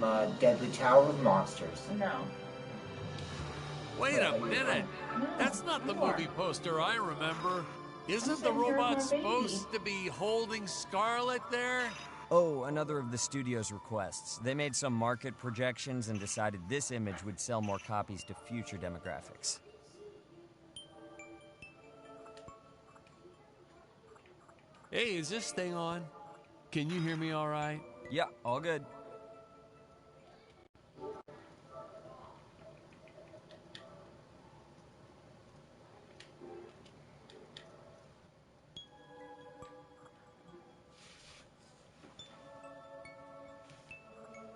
Deadly Tower of Monsters. No. Wait a minute. No, That's not the you are. movie poster I remember. Isn't the sitting here with robot my baby. supposed to be holding Scarlet there? Oh, another of the studio's requests. They made some market projections and decided this image would sell more copies to future demographics. Hey, is this thing on? Can you hear me all right? Yeah, all good.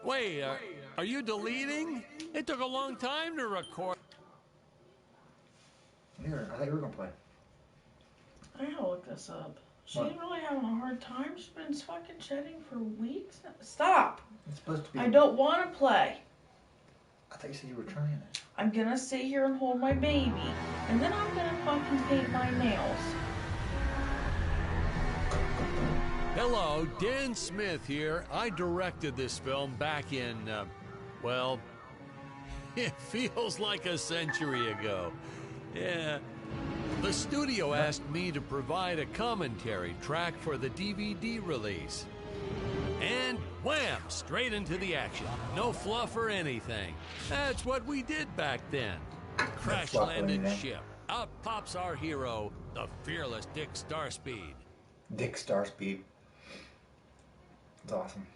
Wait, are you deleting? It took a long time to record. Here, I thought you were gonna play. I gotta look this up. She's What? really having a hard time. She's been fucking shedding for weeks now. Stop! It's supposed to be. I don't want to play. I thought you said you were trying it. I'm gonna sit here and hold my baby, and then I'm gonna fucking paint my nails. Hello, Dan Smith here. I directed this film back in, well, it feels like a century ago. Yeah. The studio asked me to provide a commentary track for the DVD release. And wham! Straight into the action. No fluff or anything. That's what we did back then. Crash-landed ship. Out pops our hero, the fearless Dick Starspeed. Dick Starspeed. It's awesome.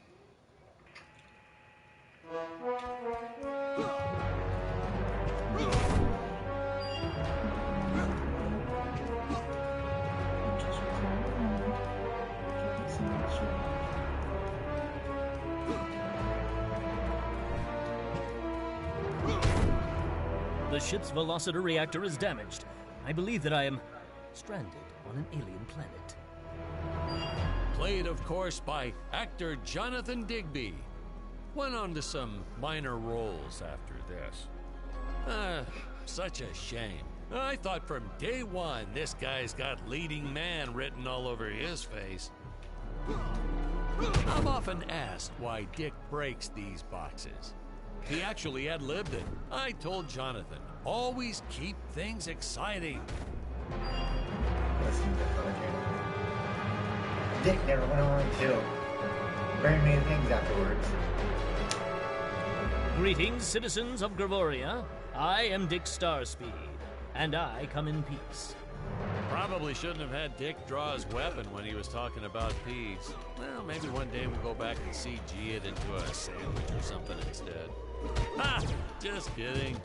The ship's velociter reactor is damaged. I believe that I am stranded on an alien planet. Played, of course, by actor Jonathan Digby. Went on to some minor roles after this. Such a shame. I thought from day one this guy's got leading man written all over his face. I'm often asked why Dick breaks these boxes. He actually ad-libbed it. I told Jonathan, always keep things exciting. Listen to the project. Dick never went on to very many things afterwards. Greetings, citizens of Gravoria. I am Dick Starspeed, and I come in peace. Probably shouldn't have had Dick draw his weapon when he was talking about peas. Well, maybe one day we'll go back and CG it into a sandwich or something instead. Ha! Just kidding.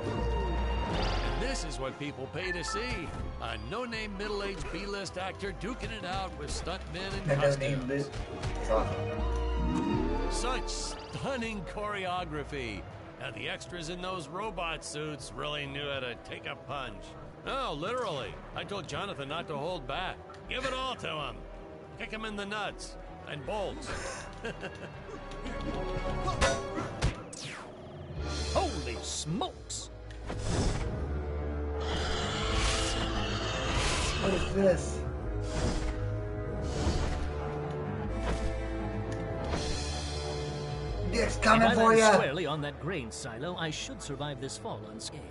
And this is what people pay to see. A no-name middle-aged B-list actor duking it out with stuntmen and No-name costumes. It's awesome. Such stunning choreography. And the extras in those robot suits really knew how to take a punch. No, literally. I told Jonathan not to hold back. Give it all to him. Kick him in the nuts and bolts. Holy smokes! What is this? Dick's coming If I for land ya! squarely on that grain silo, I should survive this fall unscathed.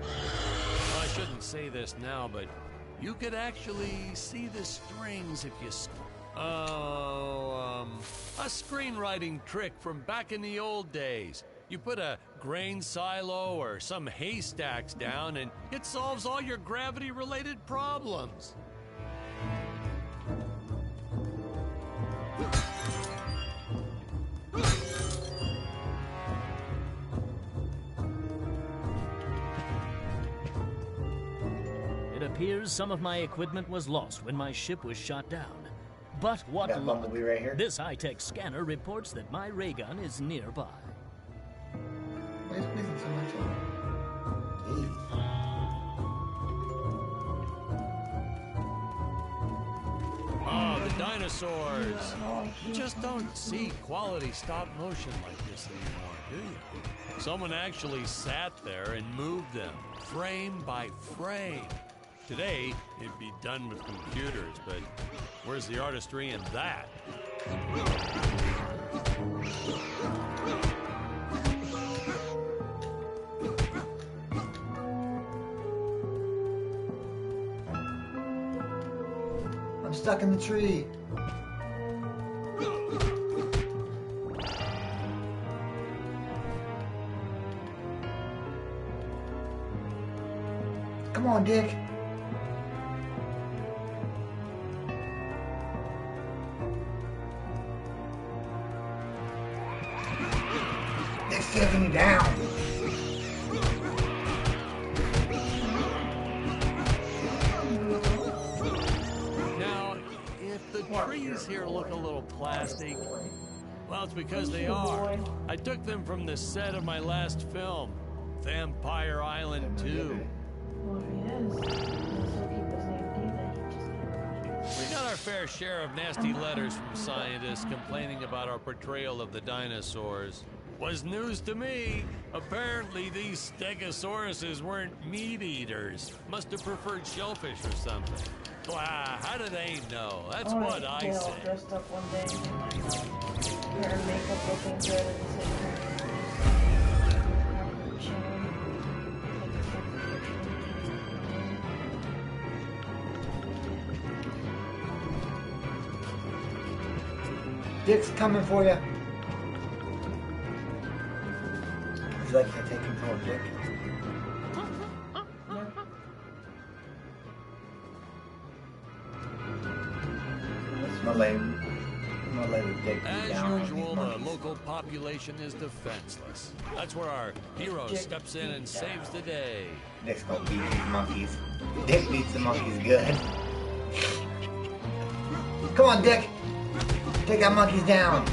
Well, I shouldn't say this now, but you could actually see the strings if you... a screenwriting trick from back in the old days. You put a grain silo or some haystacks down and it solves all your gravity-related problems. It appears some of my equipment was lost when my ship was shot down. But what That luck! bumblebee right here? This high-tech scanner reports that my ray gun is nearby. Why is squeezing so much on it? Oh, the dinosaurs! You just don't see quality stop motion like this anymore, do you? Someone actually sat there and moved them, frame by frame. Today, it'd be done with computers, but where's the artistry in that? stuck in the tree. Come on, Dick. Dick's taking you down. Now, if the trees here look a little plastic, well, it's because they are. I took them from the set of my last film, Vampire Island 2. Well, if he is, he'll keep his name Dina. We got our fair share of nasty letters from scientists complaining about our portrayal of the dinosaurs. Was news to me. Apparently, these stegosauruses weren't meat eaters. Must have preferred shellfish or something. Wow, how do they know? That's what I They all say. dressed up one day in like hair and makeup looking good and sitting Dick's coming for you. Would you like to take control of Dick? I'm gonna let Dick be As down. usual, the local population is defenseless. That's where our hero steps in and saves the day. Dick's gonna beat these monkeys. Dick beats the monkeys good. Come on, Dick. Take that monkeys down.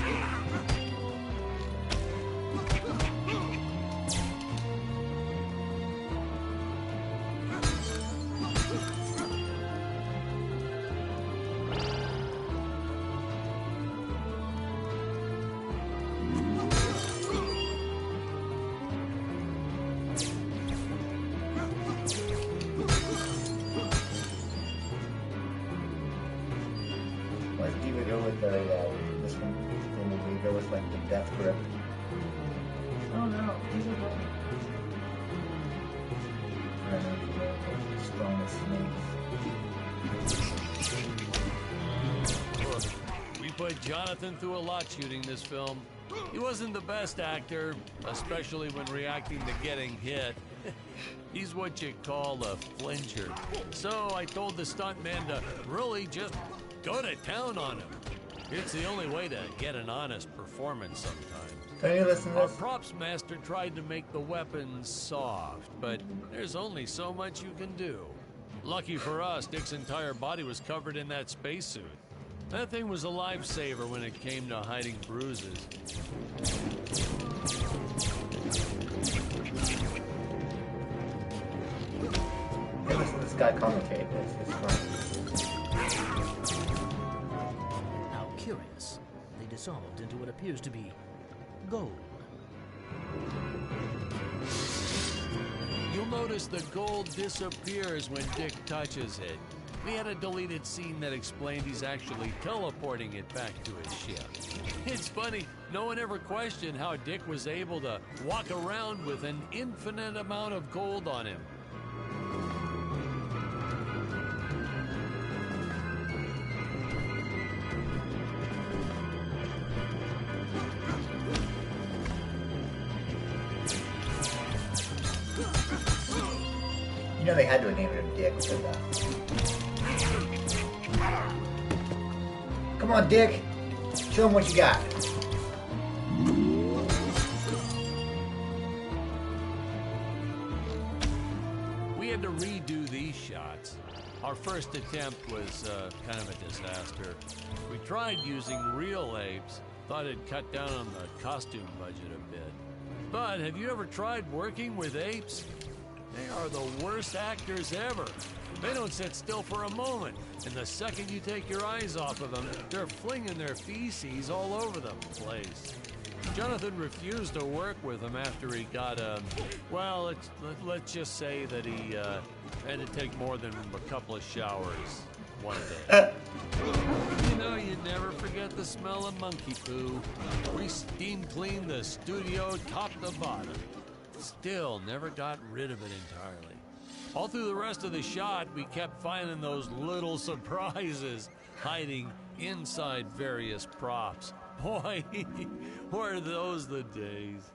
Let's go with this one. Then we go with like the death grip. Oh no, these are The strongest snakes. Look, we put Jonathan through a lot shooting this film. He wasn't the best actor, especially when reacting to getting hit. He's what you call a flincher. So I told the stuntman to really just go to town on him. It's the only way to get an honest performance sometimes. Can you listen to Our this? props master tried to make the weapons soft, but there's only so much you can do. Lucky for us, Dick's entire body was covered in that spacesuit. That thing was a lifesaver when it came to hiding bruises. Hey, listen to this guy commentate this. It's fun. How curious. They dissolved into what appears to be gold. You'll notice the gold disappears when Dick touches it. We had a deleted scene that explained he's actually teleporting it back to his ship. It's funny, no one ever questioned how Dick was able to walk around with an infinite amount of gold on him. You know they had to have named him Dick for that. Come on, Dick. Show him what you got. We had to redo these shots. Our first attempt was kind of a disaster. We tried using real apes, thought it'd cut down on the costume budget a bit. But have you ever tried working with apes? They are the worst actors ever. They don't sit still for a moment, and the second you take your eyes off of them, they're flinging their feces all over the place. Jonathan refused to work with him after he got well, let's just say that he had to take more than a couple of showers one day. You know, you never forget the smell of monkey poo. We steam cleaned the studio top to bottom. Still never got rid of it entirely. All through the rest of the shot, we kept finding those little surprises hiding inside various props. Boy, were those the days.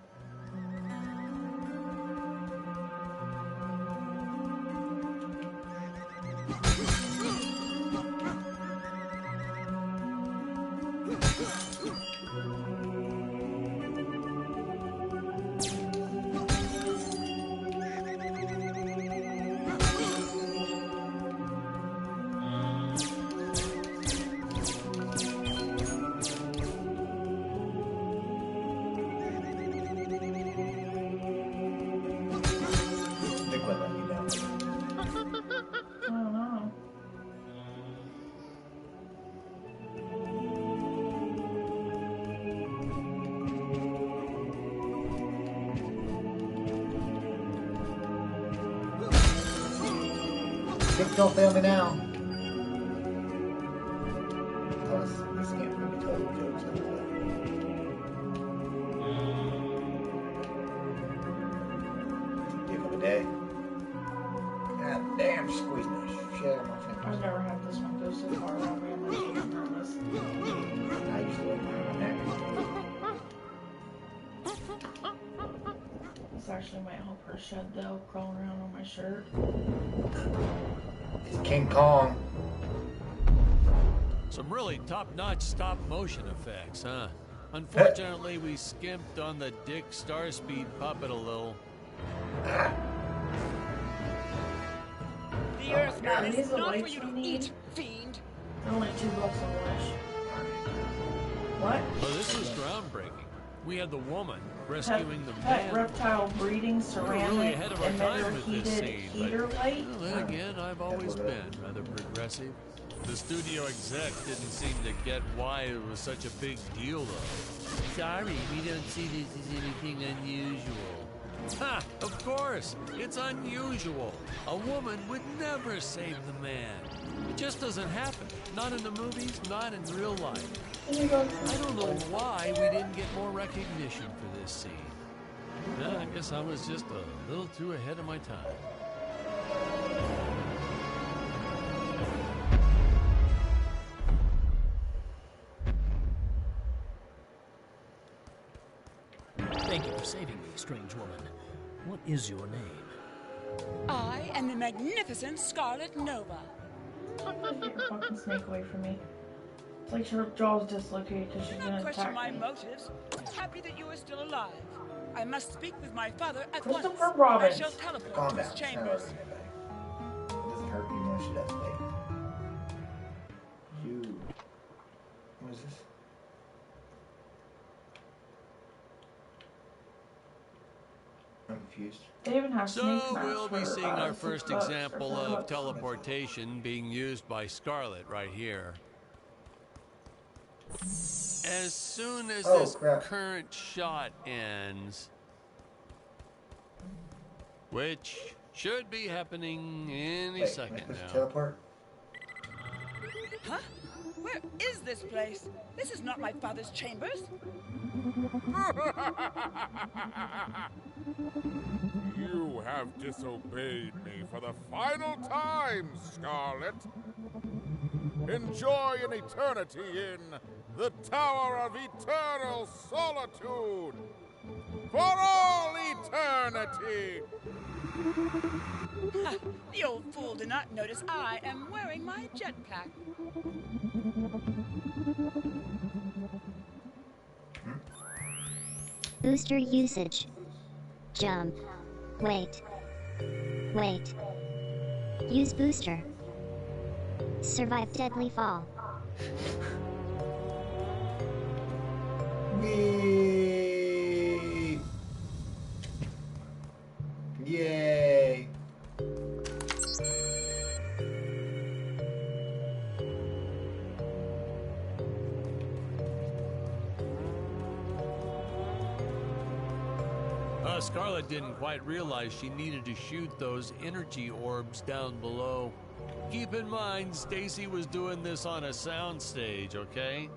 Don't fail me now. Oh, this can't be total jokes. Dick of a day. God damn, squeeze my shit out of my fingers. I've never had this one go so far around me. I'm actually nervous. I used to look my neck. This actually might help her shed though, crawling around on my shirt. It's King Kong. Some really top-notch stop-motion effects, huh? Unfortunately, we skimped on the Dick Starspeed puppet a little. The Earth God, is these are the not for lights you we to need. eat, fiend. They're only $2 a wash. What? Well, this was groundbreaking. We had the woman rescuing the Pet man. reptile breeding We were ceramic really ahead of our time emitter with this heated scene, heater but light. well, then again, I've always been rather progressive. The studio exec didn't seem to get why it was such a big deal, though. Sorry, we don't see this as anything unusual. Ha! Of course! It's unusual. A woman would never save the man. It just doesn't happen. Not in the movies, not in real life. I don't know why we didn't get more recognition for this scene. Yeah, I guess I was just a little too ahead of my time. Thank you for saving me, strange woman. What is your name? I am the magnificent Scarlet Nova. Get your fucking snake away from me. It's like her jaw's dislocated because she's Do gonna not question attack my me. motives. Happy that you are still alive. I must speak with my father at Christopher once. Robbins. I shall teleport Calm to down. his It's not chambers. hurting anybody. It doesn't hurt you when she does, babe. You. What is this? I'm confused. They even have snake So masks we'll be for, seeing our $6 first or example $4. of teleportation being used by Scarlet right here. As soon as Oh, this crap. current shot ends, which should be happening any Wait, second am I supposed to now. teleport? Huh? Where is this place? This is not my father's chambers. You have disobeyed me for the final time, Scarlet. Enjoy an eternity in the Tower of Eternal Solitude. For all eternity! Ha, the old fool did not notice I am wearing my jetpack. Booster usage. Jump. Wait. Wait. Use booster. Survive deadly fall. Yay! Yay! Scarlet didn't quite realize she needed to shoot those energy orbs down below. Keep in mind, Stacy was doing this on a soundstage, okay?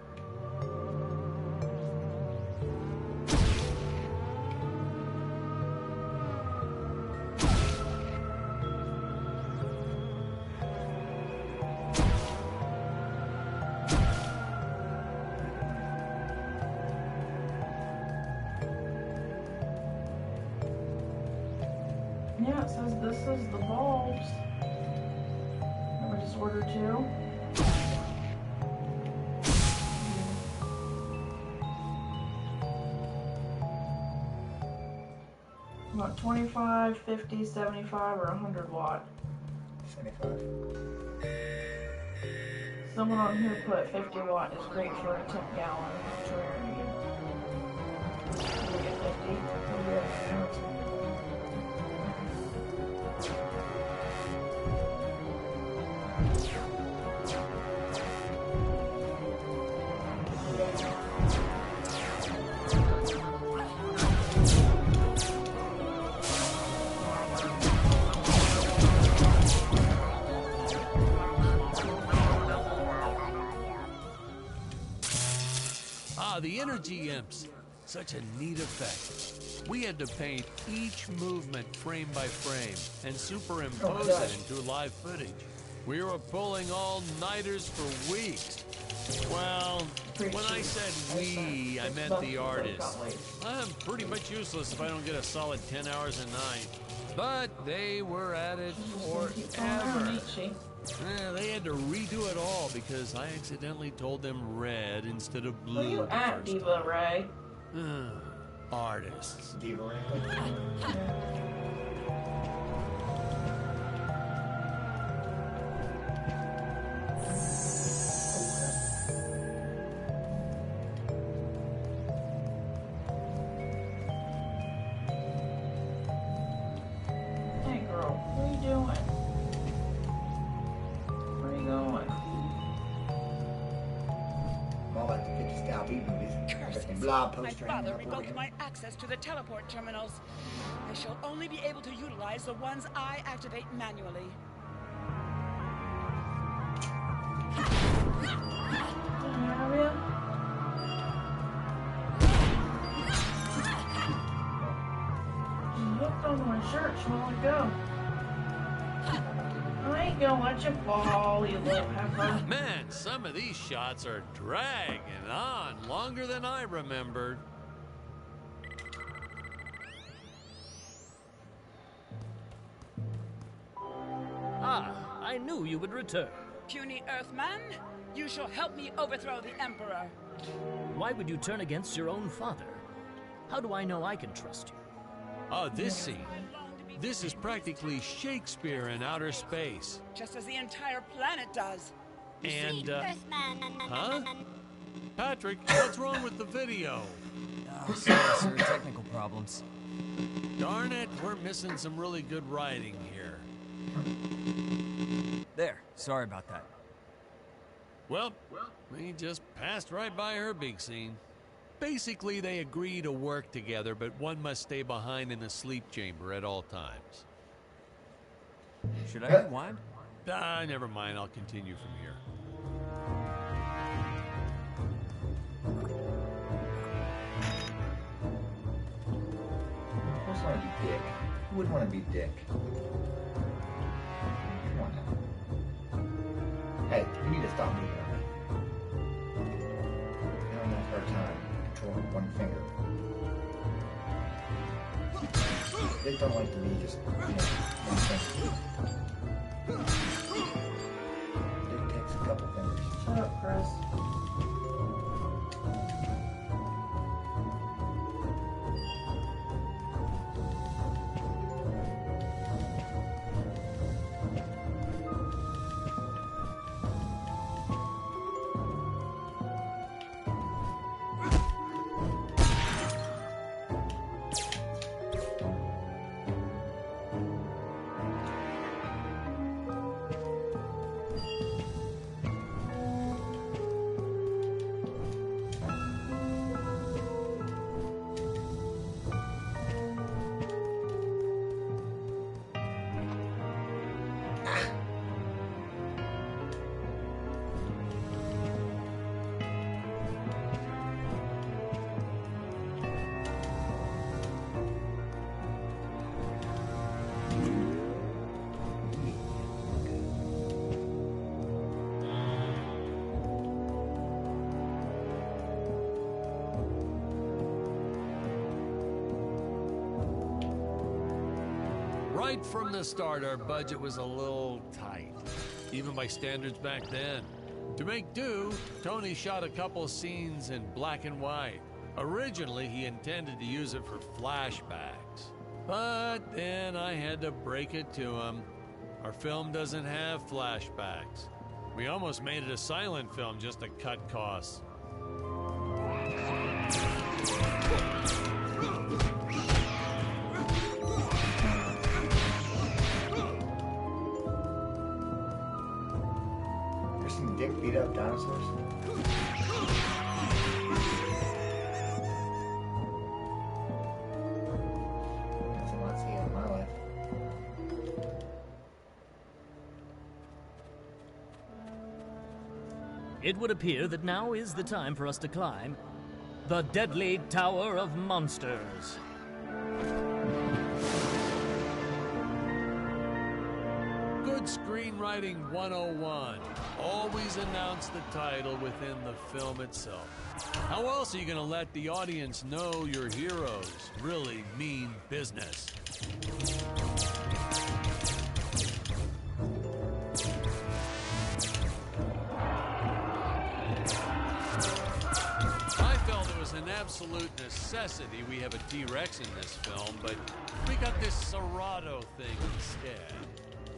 Yeah, it says this is the bulbs. And we just ordered 2. About 25, 50, 75, or 100 watt. 75. Someone on here put 50 watt is great for a 10 gallon terrarium. Can we get 50? The energy imps. Such a neat effect. We had to paint each movement frame by frame and superimpose it into live footage. We were pulling all-nighters for weeks. Well, when I said we, I meant the artists. I'm pretty much useless if I don't get a solid 10 hours a night. But they were at it forever. They had to redo it all because I accidentally told them red instead of blue. Who you at, Diva Ray? Artists. Diva Ray. Hey girl, what are you doing? All like the 50 style B movies. Curses. Blog My poster father hanging up revoked over my access to the teleport terminals. I shall only be able to utilize the ones I activate manually. Hooked on my shirt, smell it go. I ain't gonna let you fall, you little heifer. Man, some of these shots are dragging on longer than I remembered. Ah, I knew you would return. Puny Earthman, you shall help me overthrow the Emperor. Why would you turn against your own father? How do I know I can trust you? Oh, this scene. This is practically Shakespeare in outer space. Just as the entire planet does. And, huh? Patrick, what's wrong with the video? Oh, sorry, sir. Technical problems. Darn it, we're missing some really good writing here. There. Sorry about that. Well, we just passed right by her big scene. Basically, they agree to work together, but one must stay behind in the sleep chamber at all times. Should I rewind? Never mind. I'll continue from here. Who wants to be Dick? Who would want to be Dick? Come on now. Hey, you need to stop moving on me. You don't have hard time controlling one finger. They don't like to be just, one finger. Dick takes a couple fingers. Shut up, Chris. Right from the start, our budget was a little tight, even by standards back then. To make do, Tony shot a couple scenes in black and white. Originally, he intended to use it for flashbacks. But then I had to break it to him. Our film doesn't have flashbacks. We almost made it a silent film just to cut costs. There's some dick beat up dinosaurs. That's a lot seen in my life. It would appear that now is the time for us to climb the Deadly Tower of Monsters. Good screenwriting 101. Always announce the title within the film itself. How else are you going to let the audience know your heroes really mean business? I felt it was an absolute necessity we have a T-Rex in this film, but we got this Serato thing instead.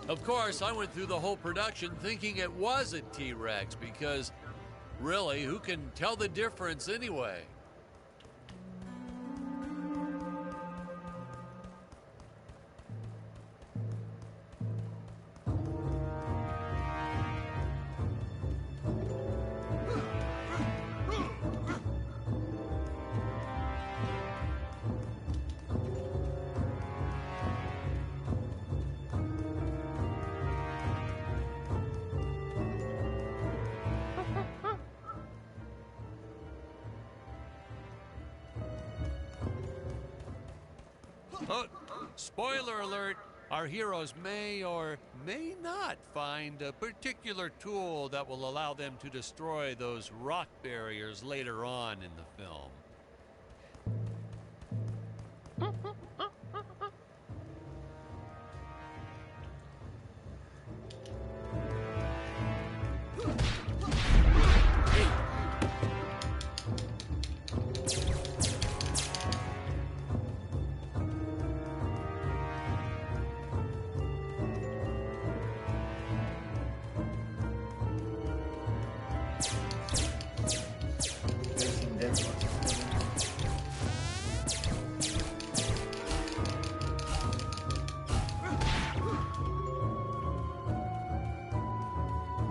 Of course, I went through the whole production thinking it was a T-Rex because, really, who can tell the difference anyway? Oh, spoiler alert, our heroes may or may not find a particular tool that will allow them to destroy those rock barriers later on in the film.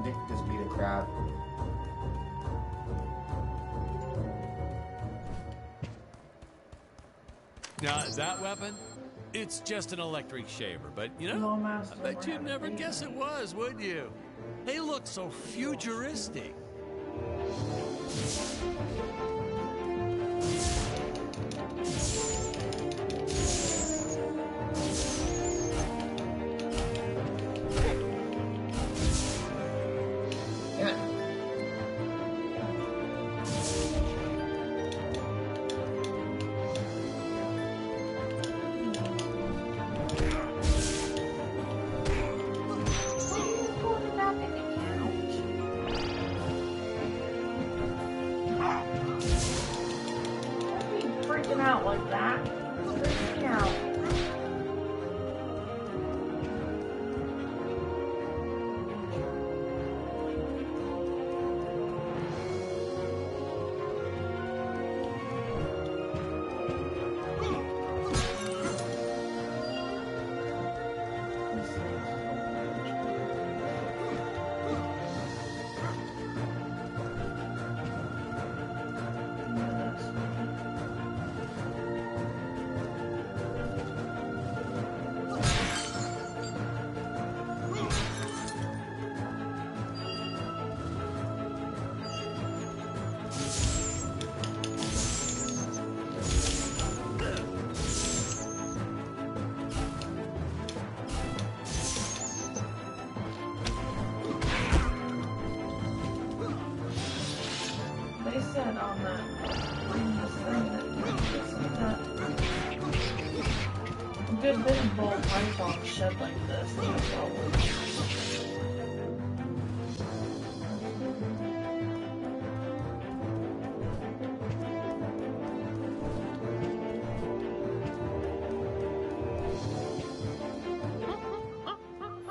Dick just beat a crab. Now, that weapon, it's just an electric shaver, but you know, No, I Master, bet we're you'd never having guess it these. was, would you? They look so futuristic. Yeah. Freaking out like that. Freaking out. good bit of ball python shed like this, they have problems.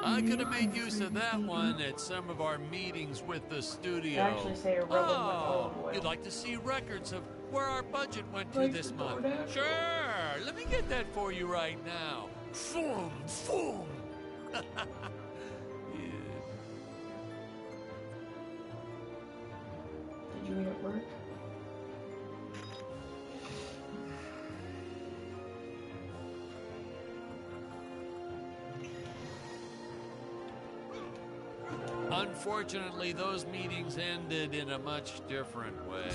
I could have made use of that one at some of our meetings with the They studio. actually say a rubber with olive oil. You'd like to see records of where our budget went to this month? Sure, let me get that for you right now. Boom, boom. Yeah. Did you eat at work? Unfortunately, those meetings ended in a much different way.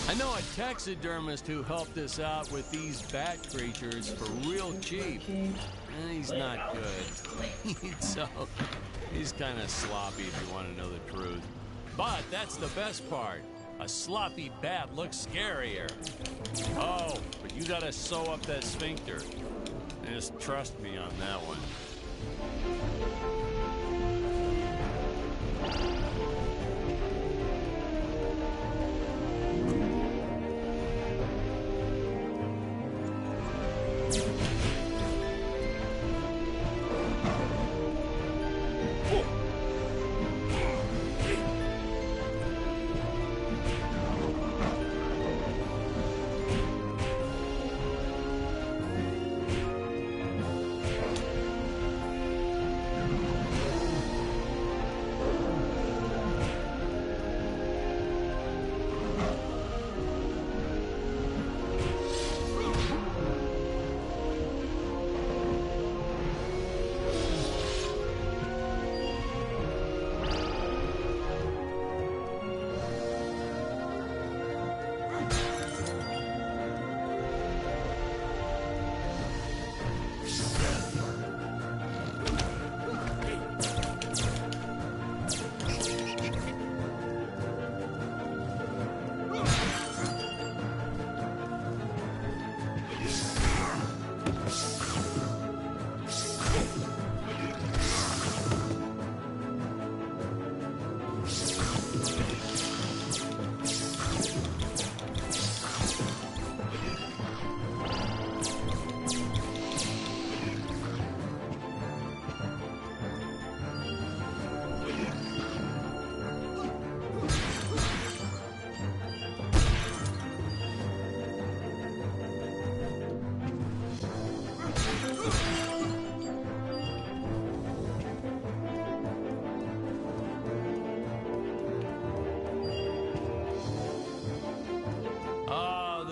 I know a taxidermist who helped us out with these bat creatures for real cheap. He's not good. He's kind of sloppy if you want to know the truth. But that's the best part. A sloppy bat looks scarier. Oh, but you gotta sew up that sphincter. Just trust me on that one.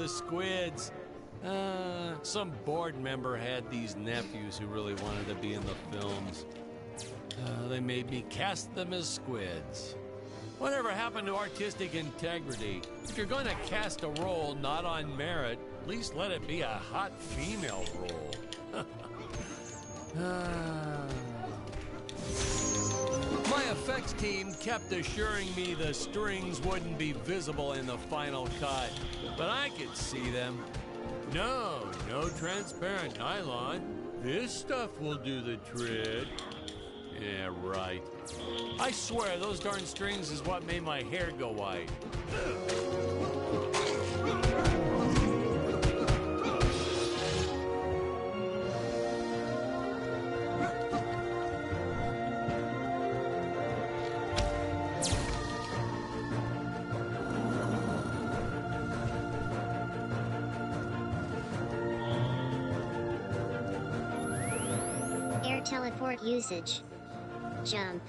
Squids. Some board member had these nephews who really wanted to be in the films. They made me cast them as squids. Whatever happened to artistic integrity? If you're going to cast a role not on merit, at least let it be a hot female role. My effects team kept assuring me the strings wouldn't be visible in the final cut, but I could see them. No transparent nylon. This stuff will do the trick. Yeah, right. I swear those darn strings is what made my hair go white. teleport usage. Jump.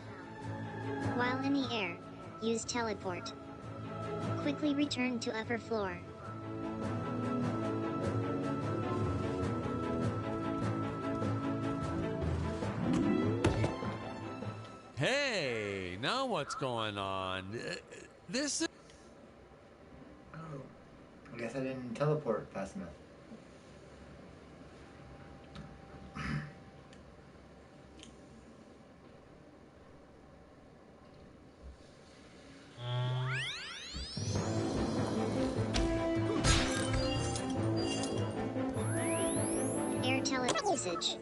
While in the air, use teleport. Quickly return to upper floor. Hey, now what's going on? This is... Oh, I guess I didn't teleport fast enough. Air teleport usage.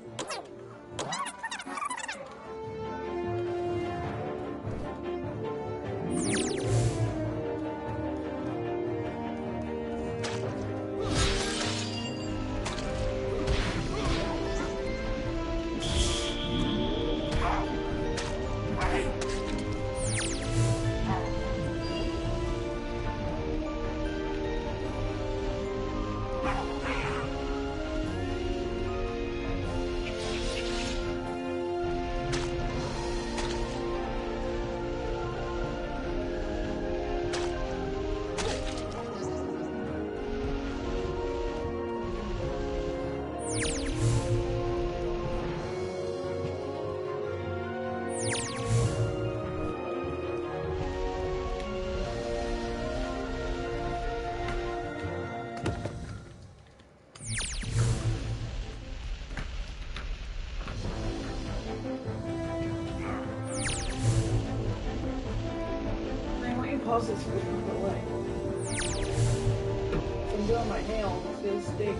Pause this for the way. I'm doing my nails, it feels stick.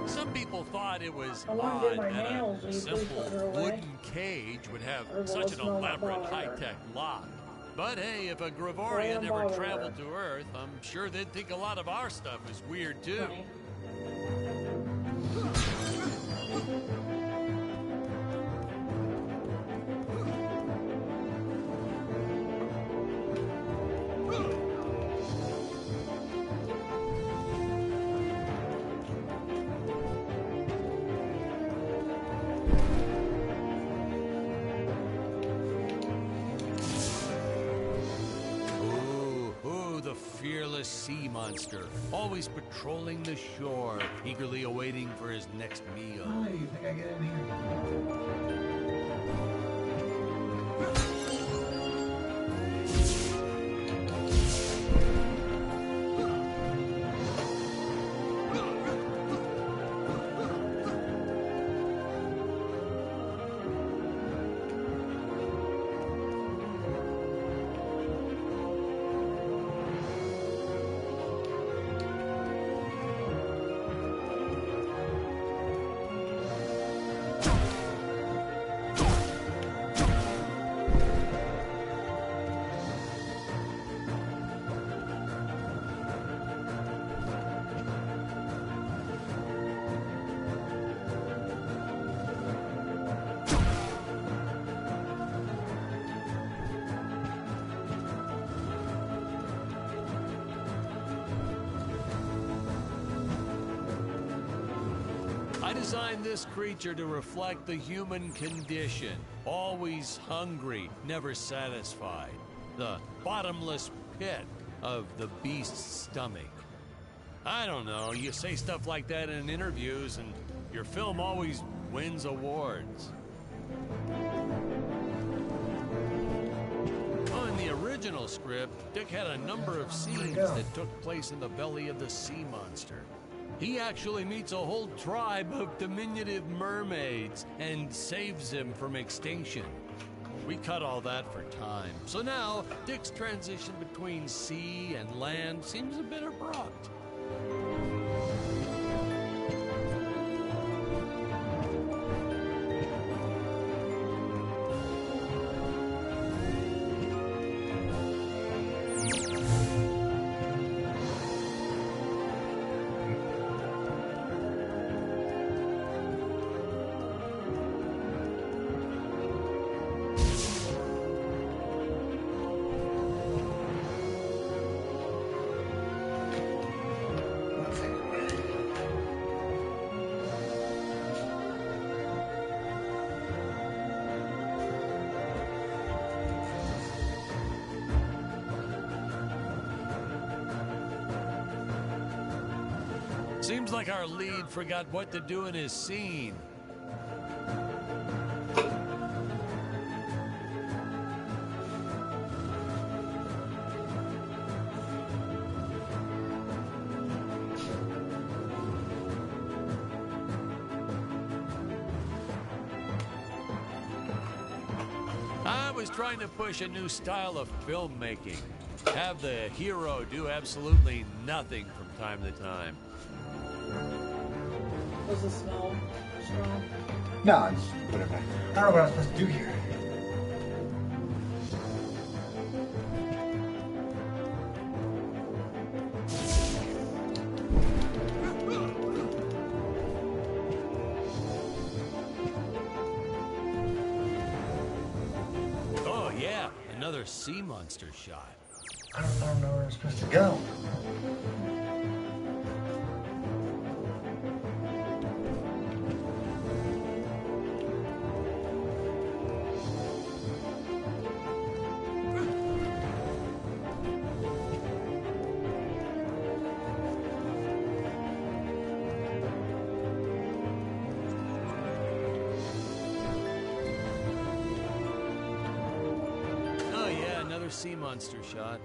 Some people thought it was I wanna odd do my that nails, will a you please simple put her away? wooden cage would have Or will such it an smell like elaborate bother? high-tech lock. But hey, if a Or Gravorian will ever bother traveled her? to Earth, I'm sure they'd think a lot of our stuff is weird too. Honey. Ooh, the fearless sea monster, always patrolling the shore, eagerly awaiting for his next meal. How do you think I get in here? I designed this creature to reflect the human condition. Always hungry, never satisfied. The bottomless pit of the beast's stomach. I don't know, you say stuff like that in interviews and your film always wins awards. Oh, in the original script, Dick had a number of scenes that took place in the belly of the sea monster. He actually meets a whole tribe of diminutive mermaids and saves them from extinction. We cut all that for time. So now, Dick's transition between sea and land seems a bit abrupt. Seems like our lead forgot what to do in his scene. I was trying to push a new style of filmmaking. Have the hero do absolutely nothing from time to time. Was the smell strong? No, it's whatever. I don't know what I'm supposed to do here. Oh yeah, another sea monster shot. I don't know where I'm supposed to go. Oh yeah, another sea monster shot.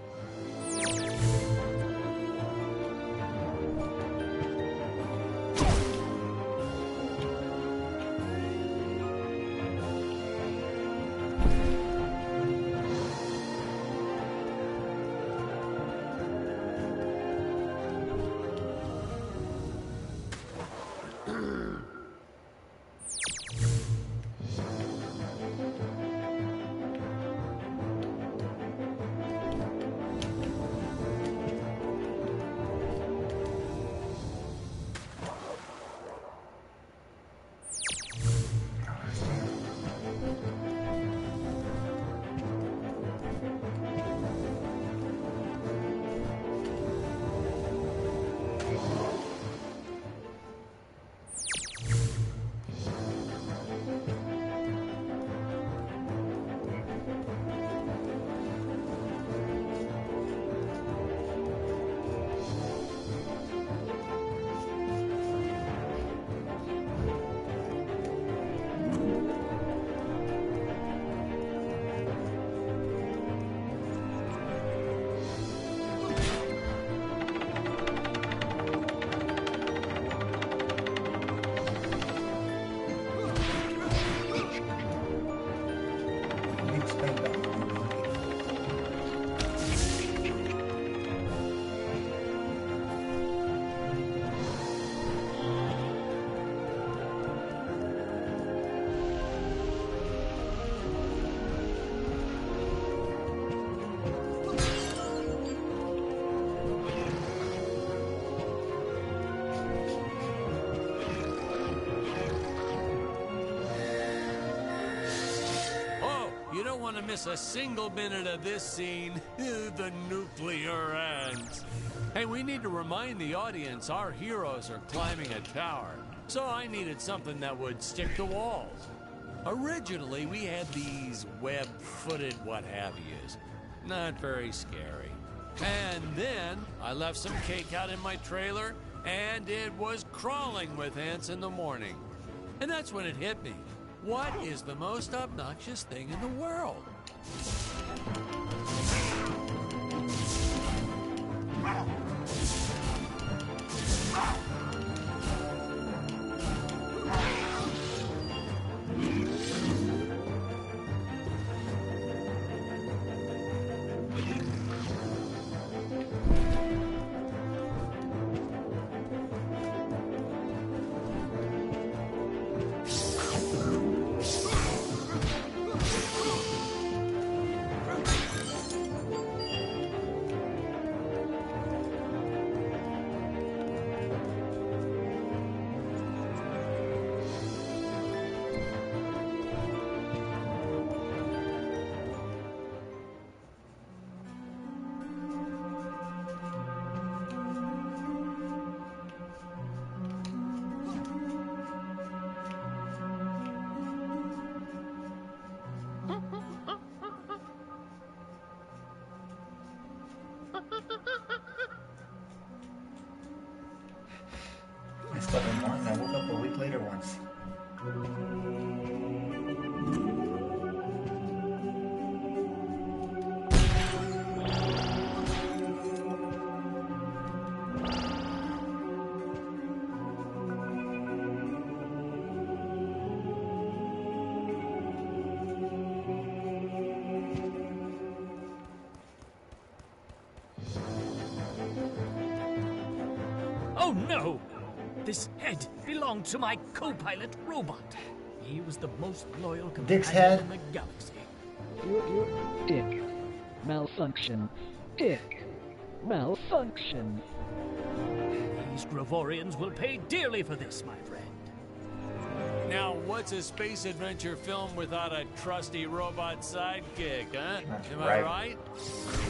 You don't want to miss a single minute of this scene. The nuclear ants. Hey, we need to remind the audience our heroes are climbing a tower, so I needed something that would stick to walls. Originally, we had these web-footed what-have-yous. Not very scary. And then I left some cake out in my trailer, and it was crawling with ants in the morning. And that's when it hit me. What is the most obnoxious thing in the world? I slept in one and I woke up a week later once. Oh no! This head belonged to my co-pilot robot. He was the most loyal Dick's companion head. in the galaxy. Dick. Malfunction. Dick. Malfunction. These Gravorians will pay dearly for this, my friend. Now, what's a space adventure film without a trusty robot sidekick, huh? That's Am I right. right?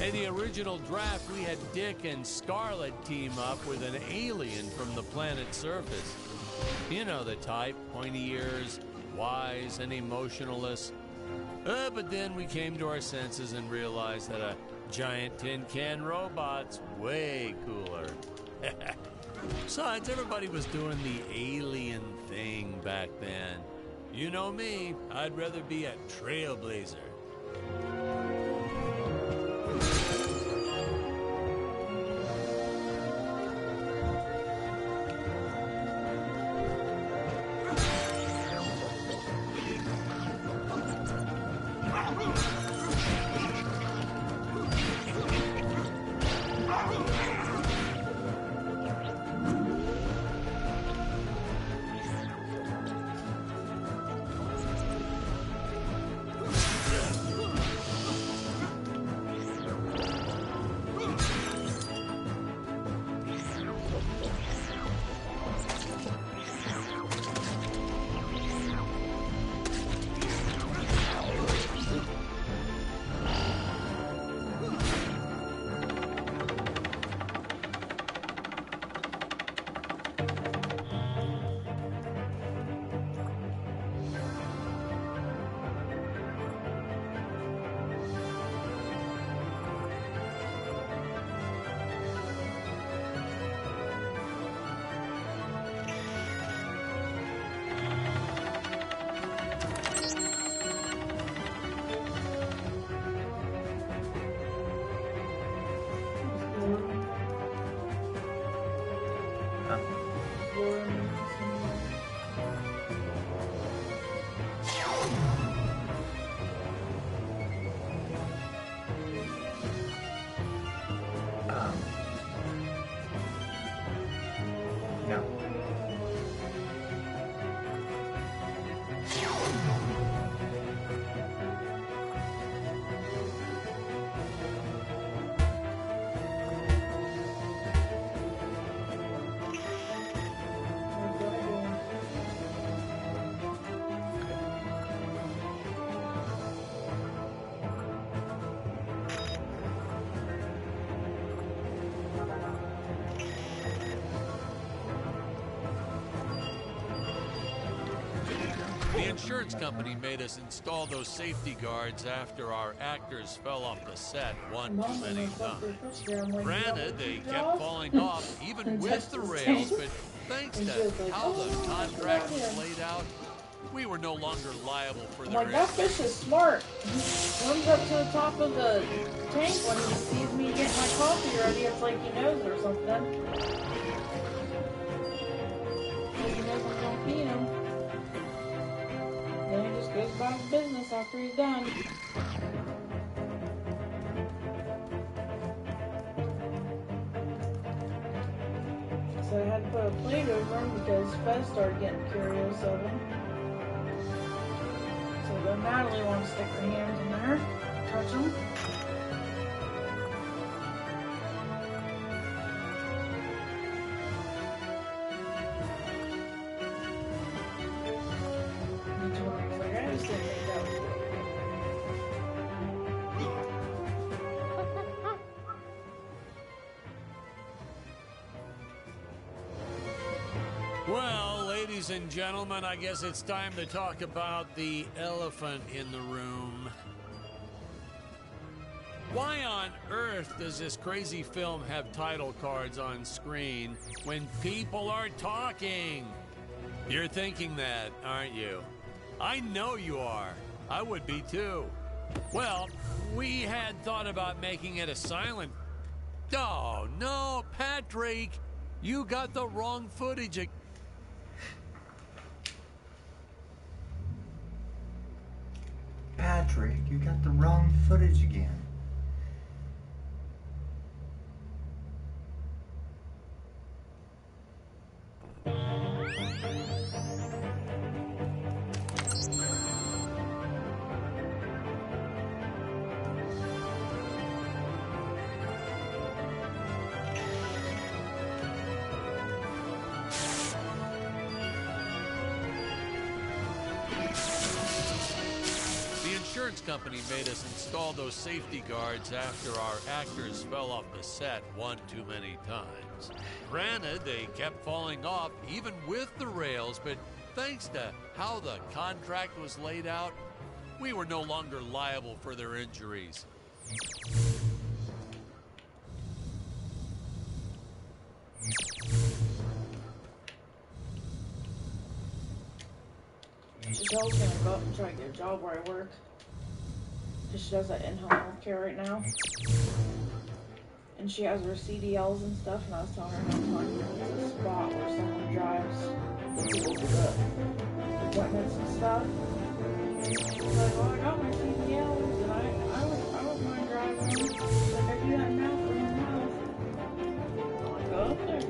In the original draft, we had Dick and Scarlet team up with an alien from the planet's surface. You know the type, pointy ears, wise and emotionless. But then we came to our senses and realized that a giant tin can robot's way cooler. Besides, everybody was doing the alien thing back then. You know me, I'd rather be a trailblazer. insurance company made us install those safety guards after our actors fell off the set one too many times. Granted, they kept falling off even with the rails, but thanks to how the contract was laid out, we were no longer liable for I'm their like, that fish is smart. He swims up to the top of the tank when he sees me getting my coffee ready. It's like he knows or something. Like he knows I'm gonna feed him. Then he just goes about his business after he's done. So I had to put a plate over him because Fez started getting curious of him. So then Natalie wants to stick her hands in there, touch them. And Tori was like, I just didn't think that was good. Well, ladies and gentlemen, I guess it's time to talk about the elephant in the room. Why on earth does this crazy film have title cards on screen when people are talking? You're thinking that, aren't you? I know you are. I would be too. Well, we had thought about making it a silent... Oh, no, Patrick! You got the wrong footage. Patrick, you got the wrong footage again. The insurance company made us install those safety guards after our actors fell off the set one too many times. Granted, they kept falling off even with the rails, but thanks to how the contract was laid out, we were no longer liable for their injuries. Giselle's gonna go up and try to get a job where I work. Because she does that in-home healthcare right now. And she has her CDLs and stuff, and I was telling her how time there's a spot where someone drives the people to the appointments and stuff. She's like, well, I got my CDLs, and I wouldn't mind driving them. She's like, I do that now for home health. I'm like, go up there.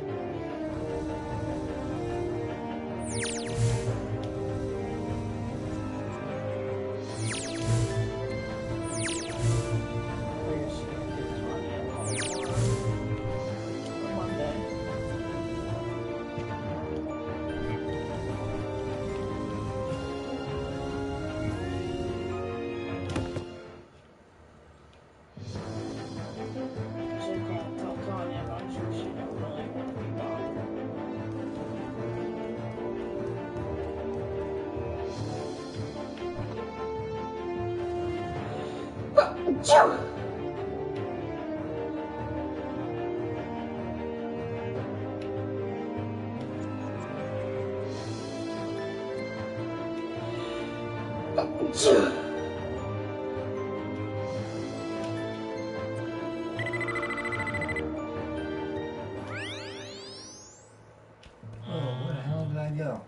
Oh, where the hell did I go?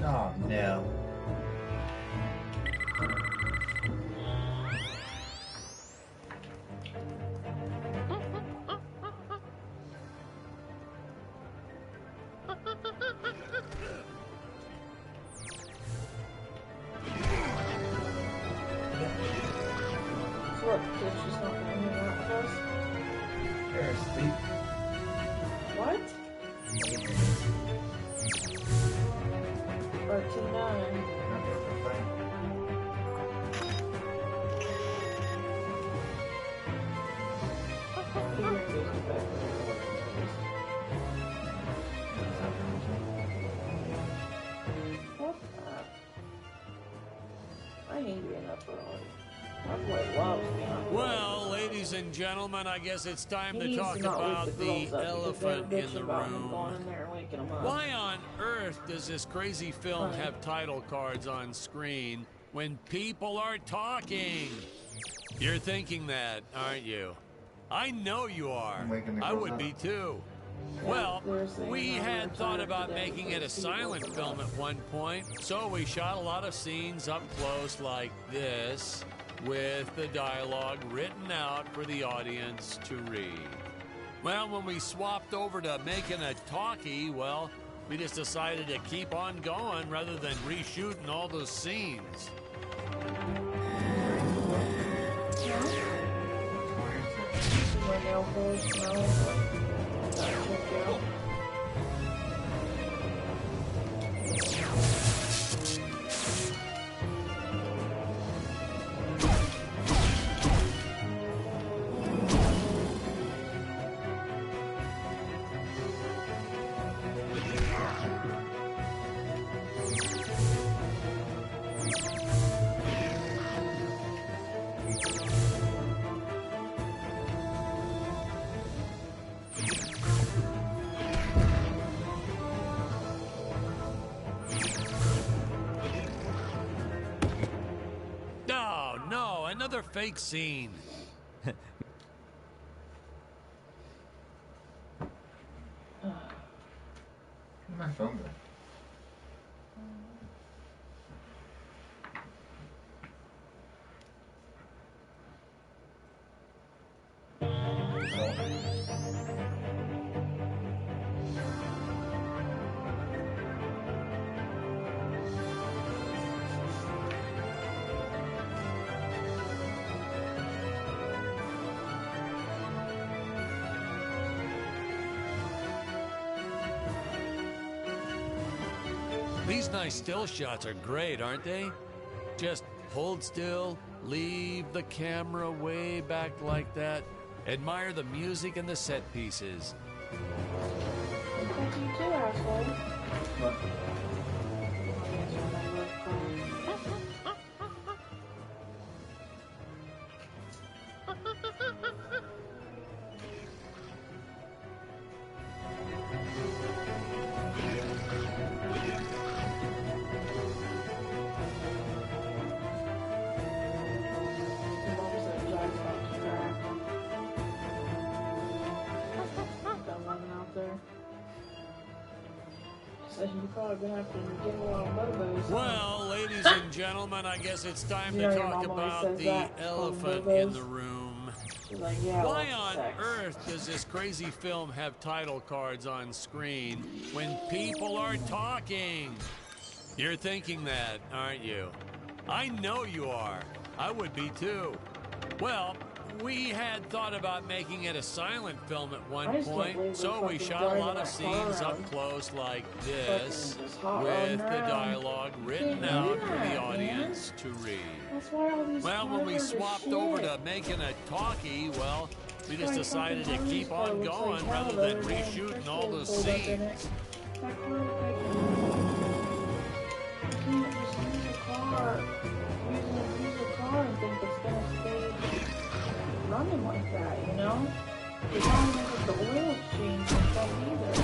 Oh, no. Look, because she's not going to hang out with us. There's sleep. What? Or Tina and... pepperoni. That boy loves pepperoni. Well, ladies and gentlemen, I guess it's time He to needs talk not wake about the girls up because elephant they're in bitching the about him room. going in there and waking them up. Why on earth does this crazy film Fine. have title cards on screen when people are talking? You're thinking that, aren't you? I know you are. I'm waking the I girls would up. be too. Yeah, Well, they're saying we how had they're thought tired about today making it a because people silent woke film up. at one point, so we shot a lot of scenes up close like this, with the dialogue written out for the audience to read. Well, when we swapped over to making a talkie, well, we just decided to keep on going rather than reshooting all those scenes. My nail polish smells that checked out. Oh, no, another fake scene. Where'd my phone go? These nice still shots are great, aren't they? Just hold still, leave the camera way back like that, admire the music and the set pieces. Thank you too, asshole. What? Your mom said Jack's about to crack. Got one out there. Said you probably gonna have to get a lot of bobos. Well, ladies and gentlemen, I guess it's time You to know your talk mom always about says the that, elephant bobos. in the room. She's like, yeah. Why well, on sex. earth does this crazy film have title cards on screen when people are talking? You're thinking that, aren't you? I know you are. I would be too. Well, we had thought about making it a silent film at I one just can't point, believe so we're we fucking shot a driving lot of that car scenes up around. close like this, Fucking just hot with rodding the around. dialogue written Can't out do for that, the audience to read. That's why all these Well, when we cars are swapped shit. over to making a talkie, well, we just My decided to fucking keep car on looks going like hell, rather the than other day, reshooting all Crystal those pulled up in it. scenes. That car looks like you can't just use a car, use a car and think it's gonna stay running like that, you know? You don't even get the oil change and stuff either.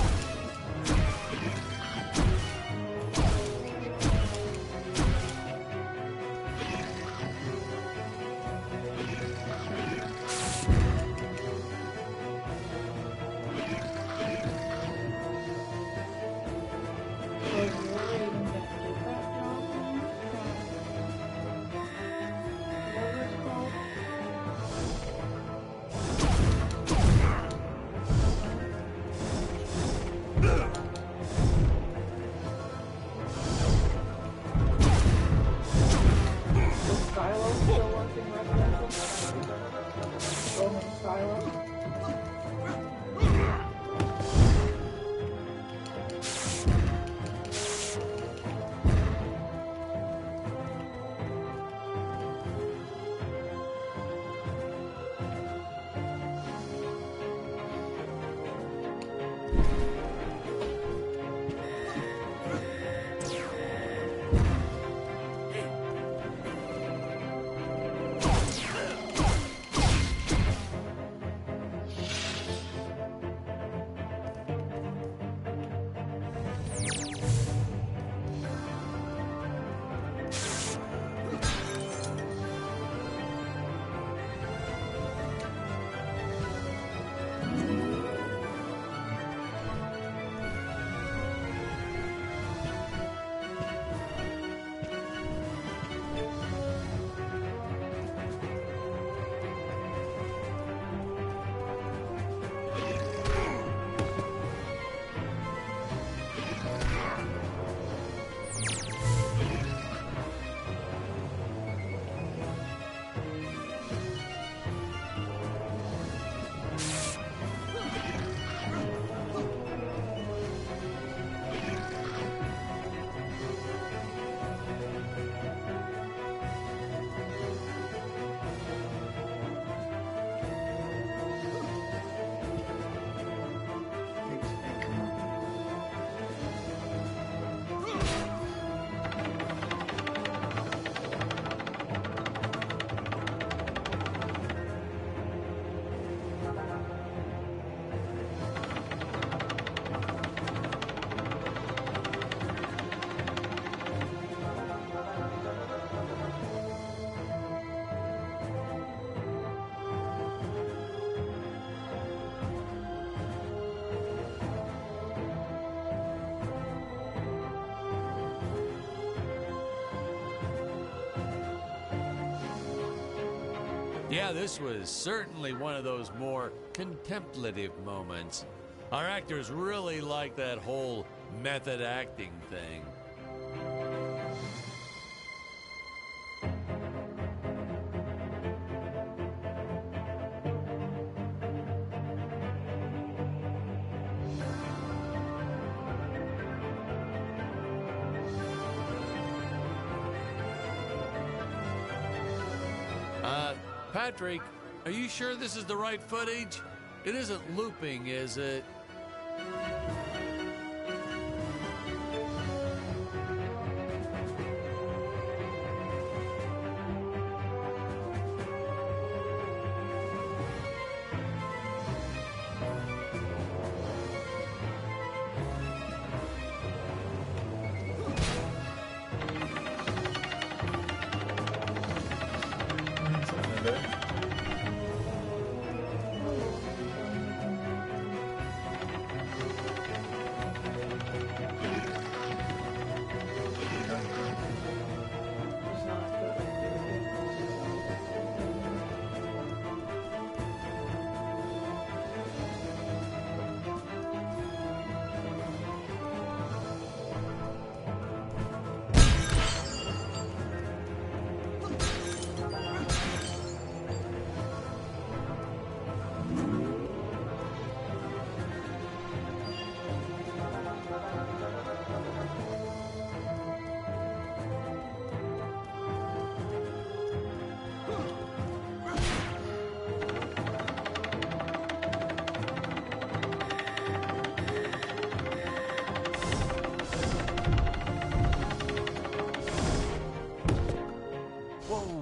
Yeah, this was certainly one of those more contemplative moments. Our actors really like that whole method acting thing. Patrick, are you sure this is the right footage? It isn't looping, is it?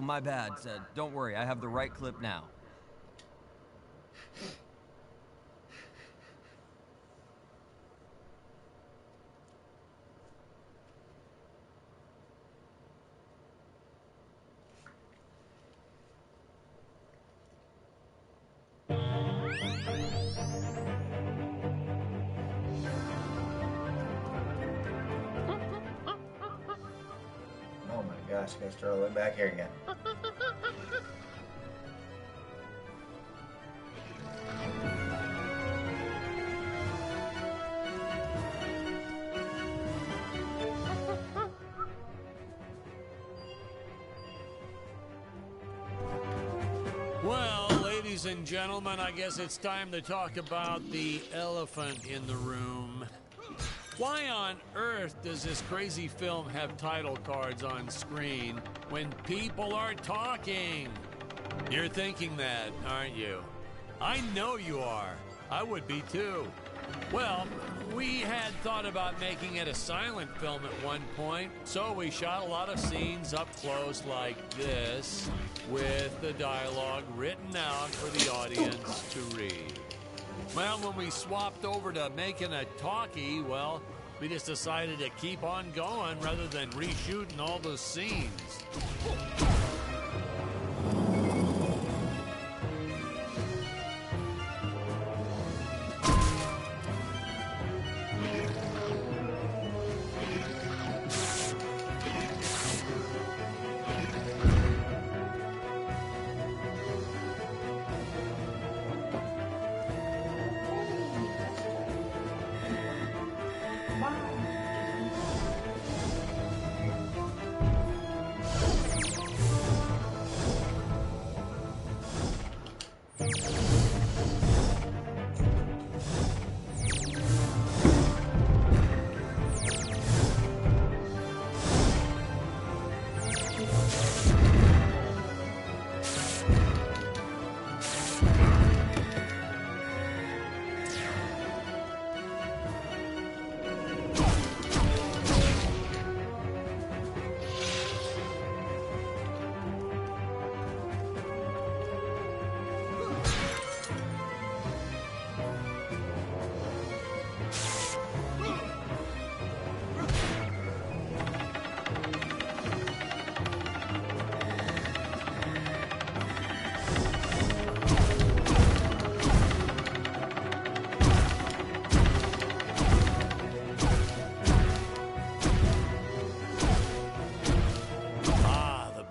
My bad. Don't worry, I have the right clip now. Oh my gosh, I gotta start all the way back here again. Well, ladies and gentlemen, I guess it's time to talk about the elephant in the room. Why on earth does this crazy film have title cards on screen when people are talking? You're thinking that, aren't you? I know you are. I would be too. Well, we had thought about making it a silent film at one point, so we shot a lot of scenes up close like this, with the dialogue written out for the audience to read. Well, when we swapped over to making a talkie, well, we just decided to keep on going rather than reshooting all those scenes.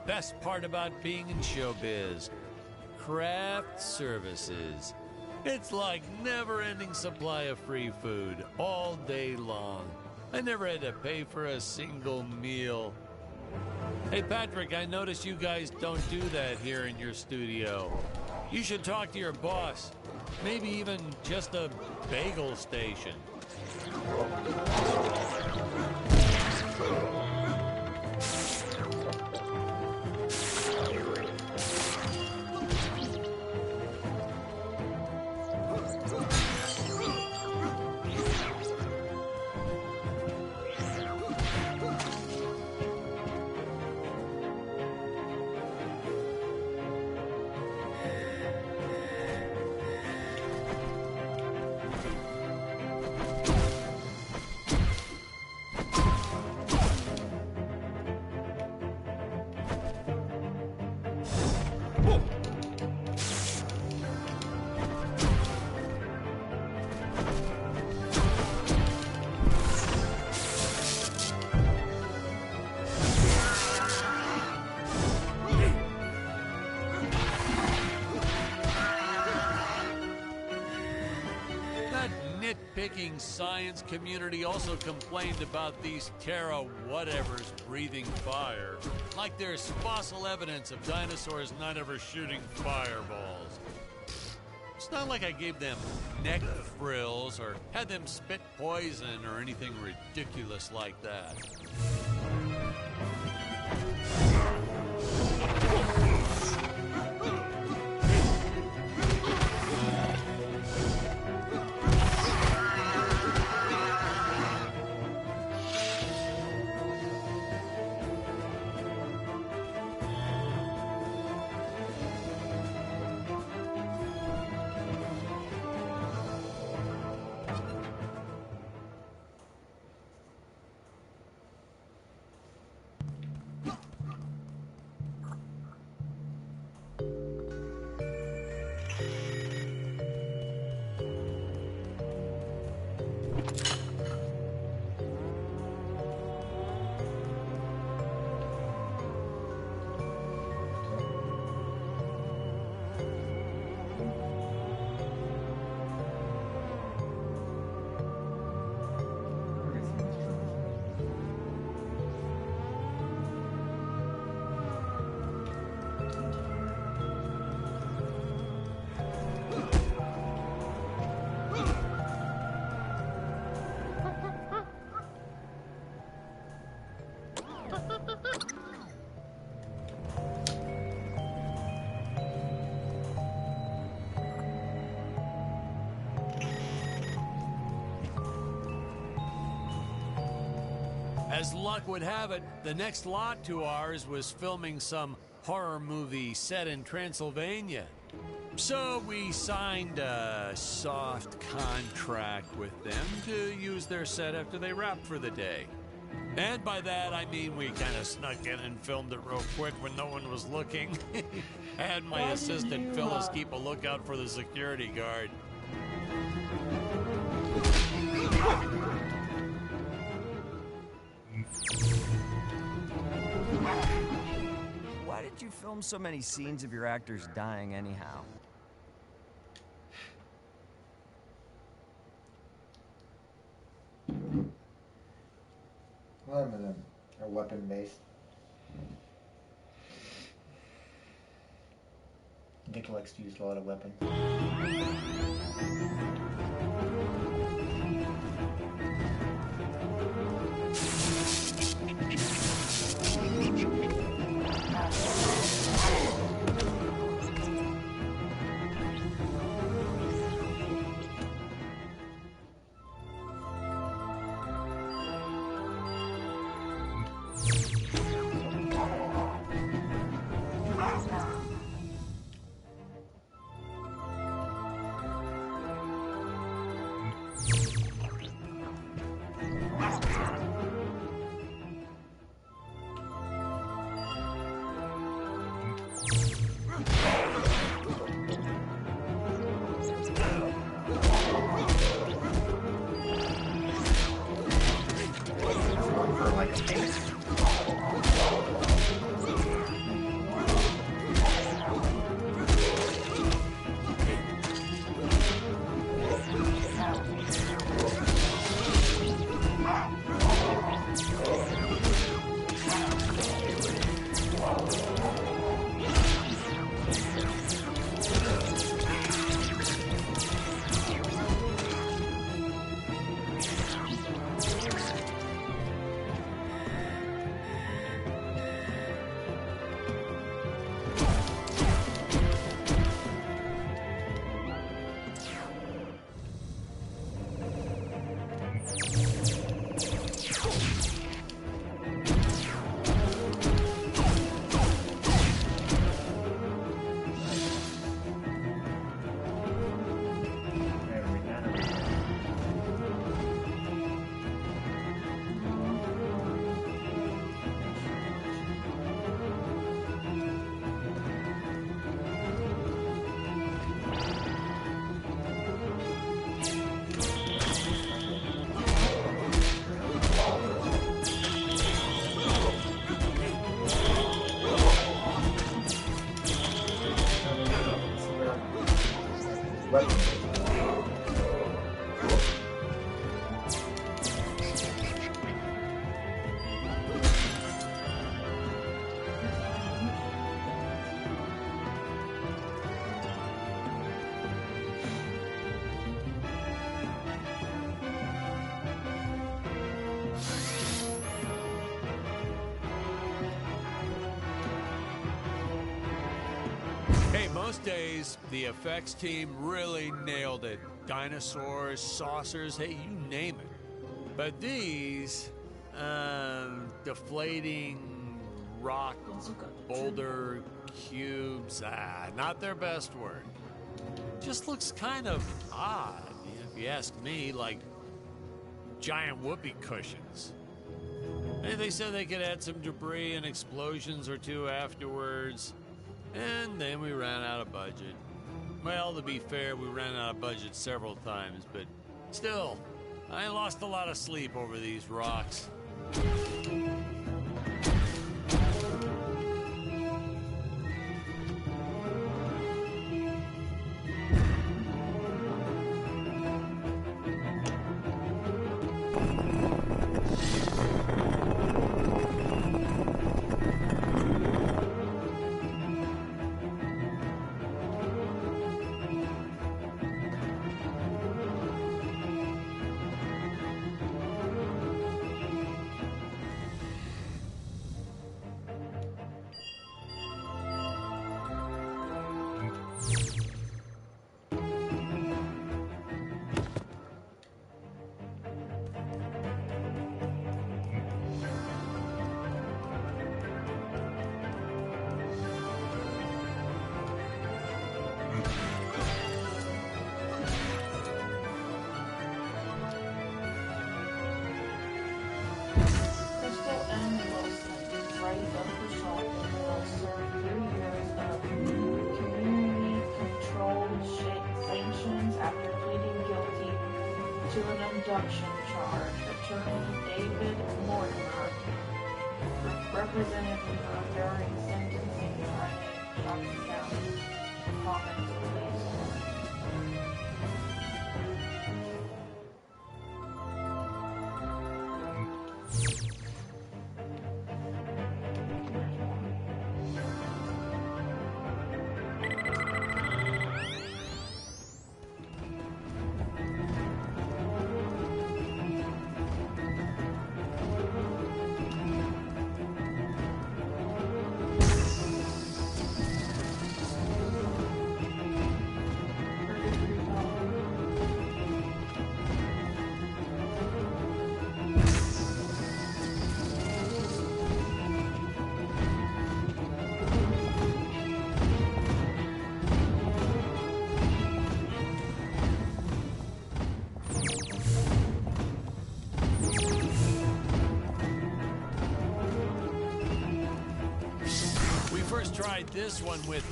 Best part about being in showbiz. craft services. It's like never-ending supply of free food all day long. I never had to pay for a single meal. Hey, Patrick, I noticed you guys don't do that here in your studio. You should talk to your boss. Maybe even just a bagel station. Nitpicking science community also complained about these Terra whatevers breathing fire, like there's fossil evidence of dinosaurs not ever shooting fireballs. It's not like I gave them neck frills or had them spit poison or anything ridiculous like that. As luck would have it, the next lot to ours was filming some horror movie set in Transylvania. So we signed a soft contract with them to use their set after they wrapped for the day. And by that, I mean we kind of snuck in and filmed it real quick when no one was looking. I had my assistant Phyllis keep a lookout for the security guard. Why did you film so many scenes of your actors dying anyhow? A lot of them are weapon-based. Dick likes to use a lot of weapons. Most days, the effects team really nailed it. Dinosaurs, saucers, hey, you name it. But these, deflating rock, boulder, cubes, not their best work. Just looks kind of odd, if you ask me, like giant whoopee cushions. Hey, they said they could add some debris and explosions or two afterwards, and then we ran out of budget. Well, to be fair, we ran out of budget several times, but still, I lost a lot of sleep over these rocks. Abduction charge. Attorney David Mortimer, represented during sentencing in Johnson County. Comments, please. Tried this one with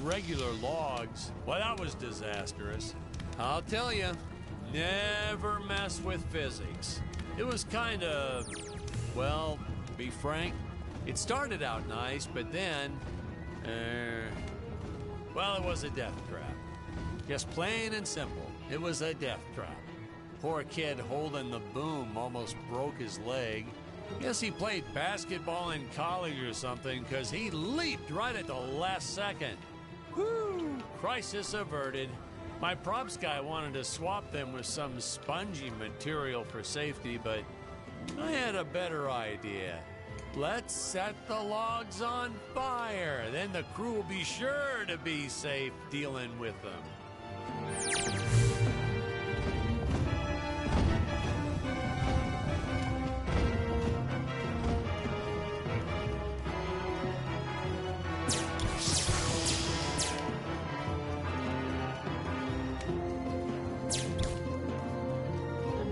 regular logs. Well, that was disastrous. I'll tell you, never mess with physics. It was kind of, well, to be frank, it started out nice, but then, well, it was a death trap. Just plain and simple, it was a death trap. Poor kid holding the boom almost broke his leg. Guess he played basketball in college or something, because he leaped right at the last second. Whew! Crisis averted. My props guy wanted to swap them with some spongy material for safety, but I had a better idea. Let's set the logs on fire. Then the crew will be sure to be safe dealing with them.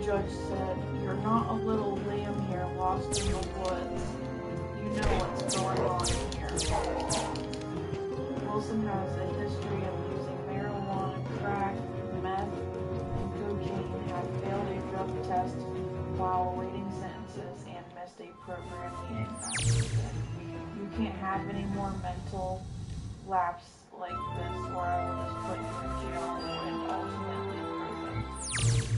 Judge said, "You're not a little lamb here lost in the woods. You know what's going on here." Wilson has a history of using marijuana, crack, meth, and cocaine, had failed a drug test while awaiting sentences, and missed a program meeting. You can't have any more mental lapse like this, or I will just put you in jail and ultimately prison.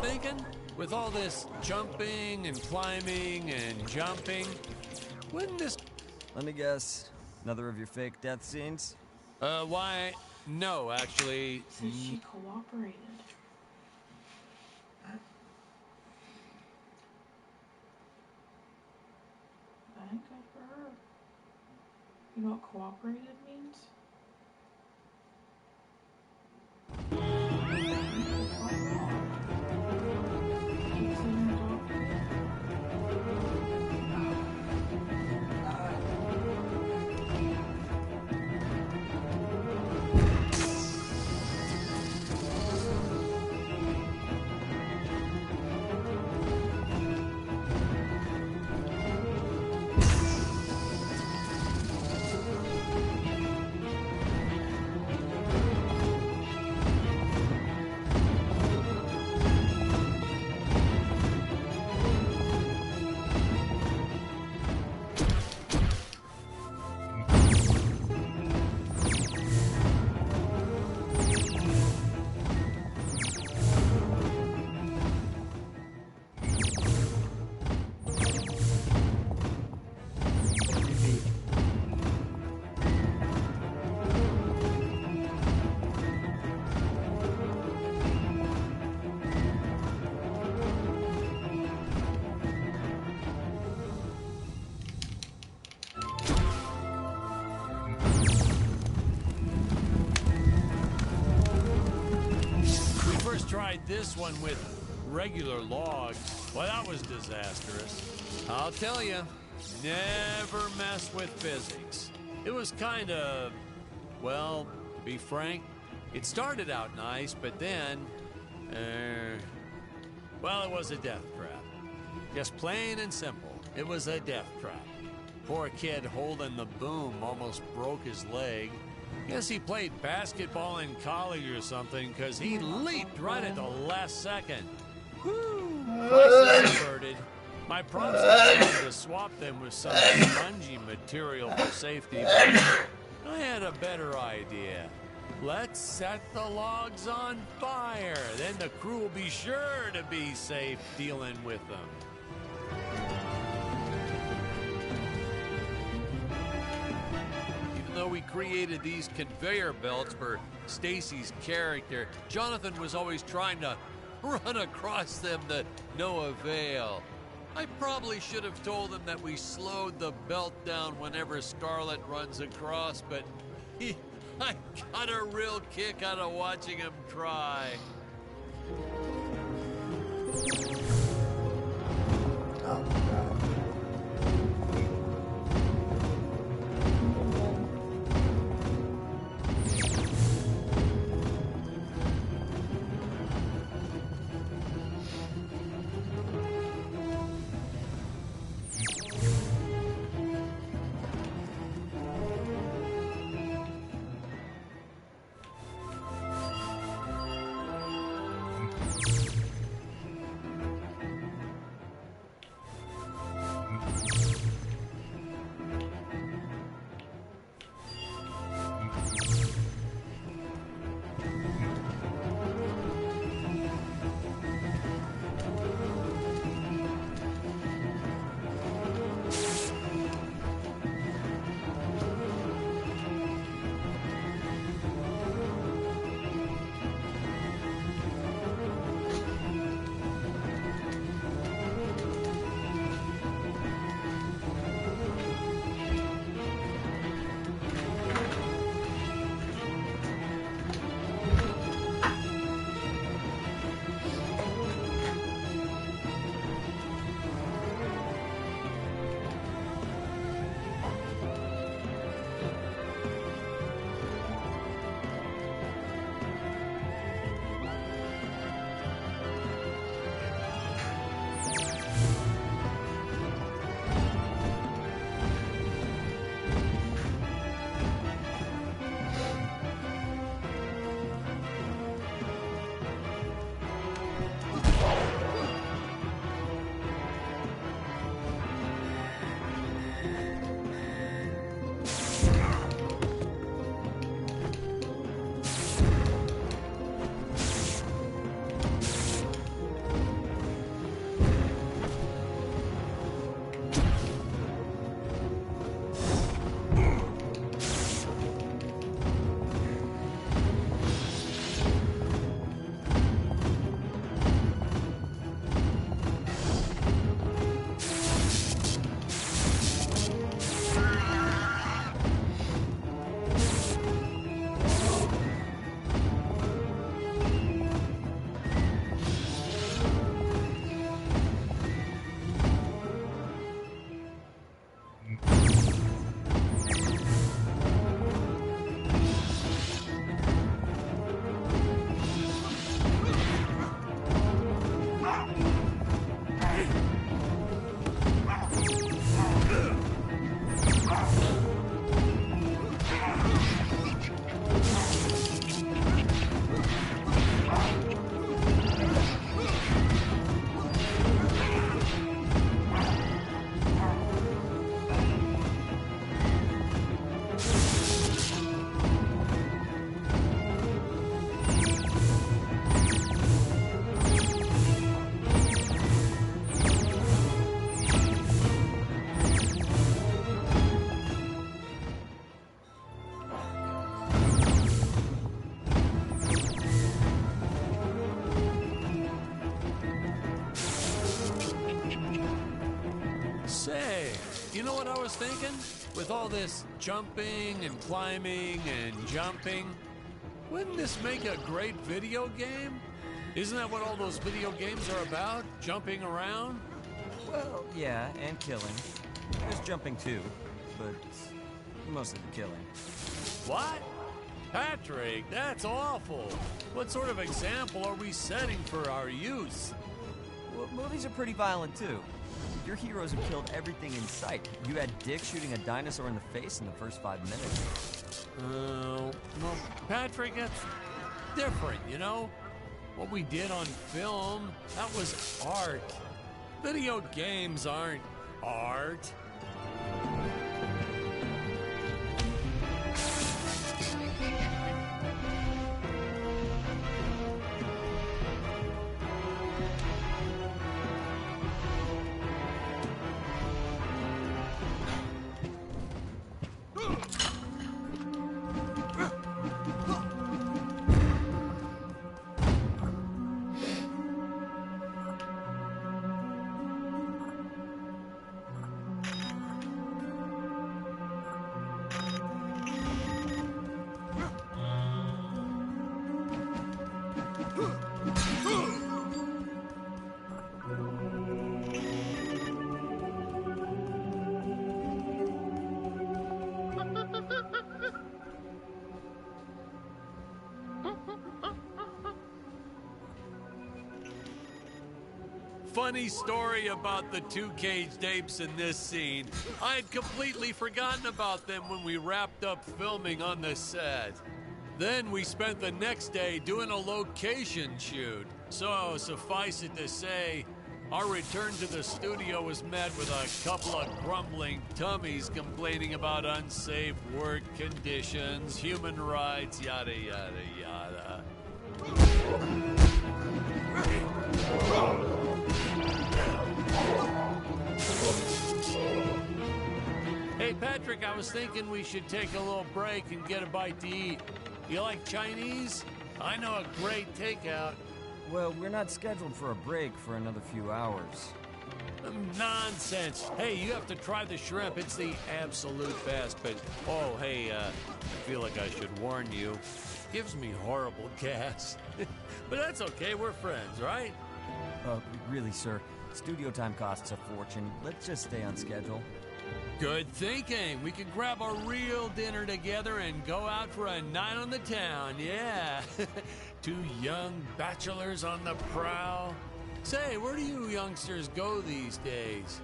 thinking, with all this jumping and climbing and jumping, wouldn't this... Let me guess. Another of your fake death scenes? Why, no, actually... Says she cooperated. Thank God for her. You know what cooperated means? Tried this one with regular logs. Well, that was disastrous. I'll tell you, never mess with physics. It was kind of, well, to be frank, it started out nice, but then, well, it was a death trap. Just plain and simple, it was a death trap. Poor kid holding the boom almost broke his leg. Guess he played basketball in college or something, because he leaped right at the last second. Woo! Prices inverted. My props wanted to swap them with some spongy material for safety, but I had a better idea. Let's set the logs on fire. Then the crew will be sure to be safe dealing with them. Though we created these conveyor belts for Stacy's character, Jonathan was always trying to run across them to no avail. I probably should have told him that we slowed the belt down whenever Scarlet runs across, but I got a real kick out of watching him try. Oh, God. what I was thinking? With all this jumping and climbing and jumping, wouldn't this make a great video game? Isn't that what all those video games are about? Jumping around? Well, yeah, and killing. There's jumping too, but mostly the killing. What? Patrick, that's awful. What sort of example are we setting for our youth? Well, movies are pretty violent too. Your heroes have killed everything in sight. You had Dick shooting a dinosaur in the face in the first 5 minutes. Well, Patrick, that's different, you know? What we did on film, that was art. Video games aren't art. Funny story about the two caged apes in this scene. I had completely forgotten about them when we wrapped up filming on the set. Then we spent the next day doing a location shoot. So suffice it to say, our return to the studio was met with a couple of grumbling tummies complaining about unsafe work conditions, human rights, yada, yada, yada. Hey, Patrick, I was thinking we should take a little break and get a bite to eat. You like Chinese? I know a great takeout. Well, we're not scheduled for a break for another few hours. Nonsense. Hey, you have to try the shrimp. It's the absolute best. But, oh, hey, I feel like I should warn you. Gives me horrible gas. But that's okay. We're friends, right? Really, sir. Studio time costs a fortune. Let's just stay on schedule. Good thinking. We could grab a real dinner together and go out for a night on the town, yeah. Two young bachelors on the prowl. Say, where do you youngsters go these days?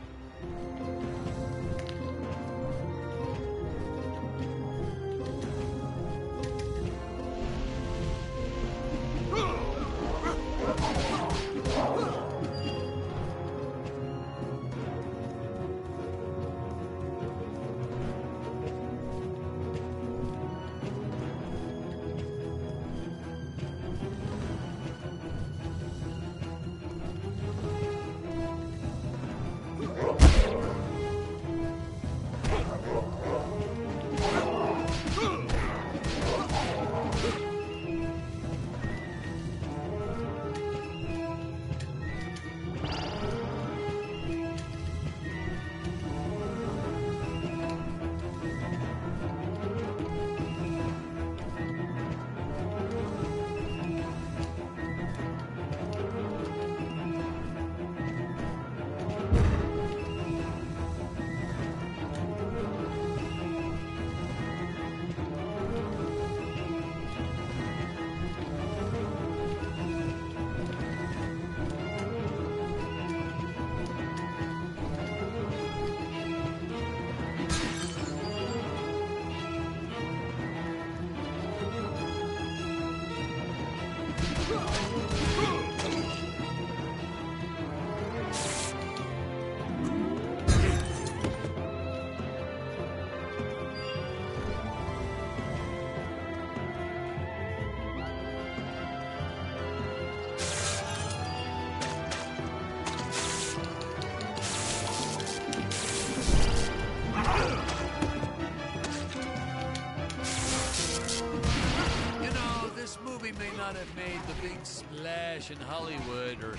Not have made the big splash in Hollywood or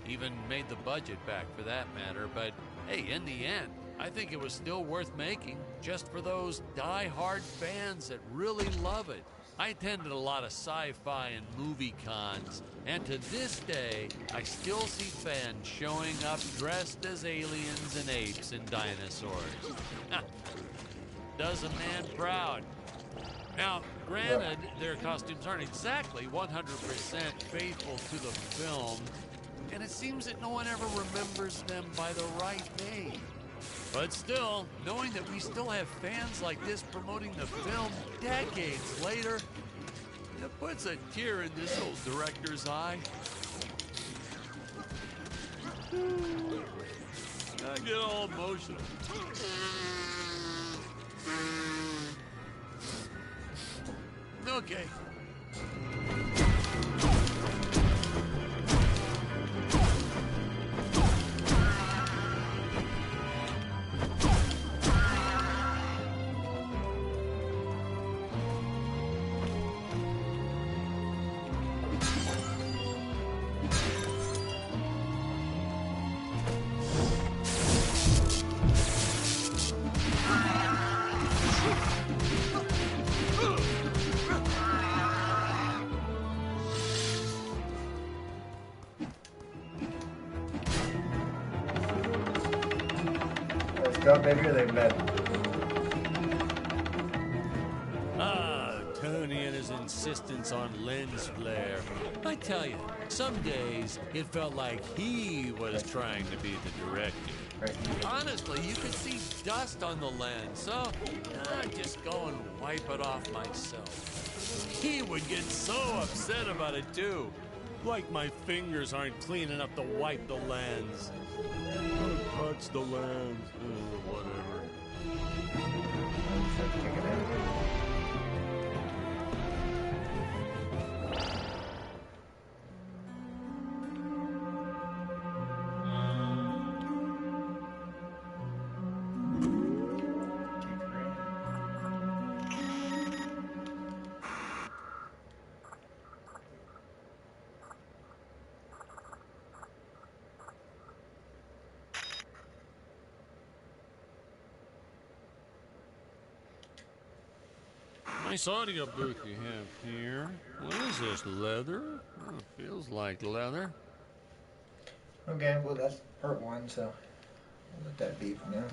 even made the budget back for that matter, but hey, in the end, I think it was still worth making, just for those die-hard fans that really love it. I attended a lot of sci-fi and movie cons, and to this day, I still see fans showing up dressed as aliens and apes and dinosaurs. Does a man proud. Now, granted, their costumes aren't exactly 100% faithful to the film, and it seems that no one ever remembers them by the right name. But still, knowing that we still have fans like this promoting the film decades later, it puts a tear in this old director's eye. I get all emotional. Okay. Let's go, baby, or they bet. Tony and his insistence on lens flare. I tell you, some days it felt like he was trying to be the director. Right. Honestly, you could see dust on the lens, so I'd just go and wipe it off myself. He would get so upset about it too. Like my fingers aren't clean enough to wipe the lens. Don't touch the lens. Whatever. Nice audio booth you have here. What is this, leather? Oh, feels like leather. Okay, well that's part one, so we'll let that be for now.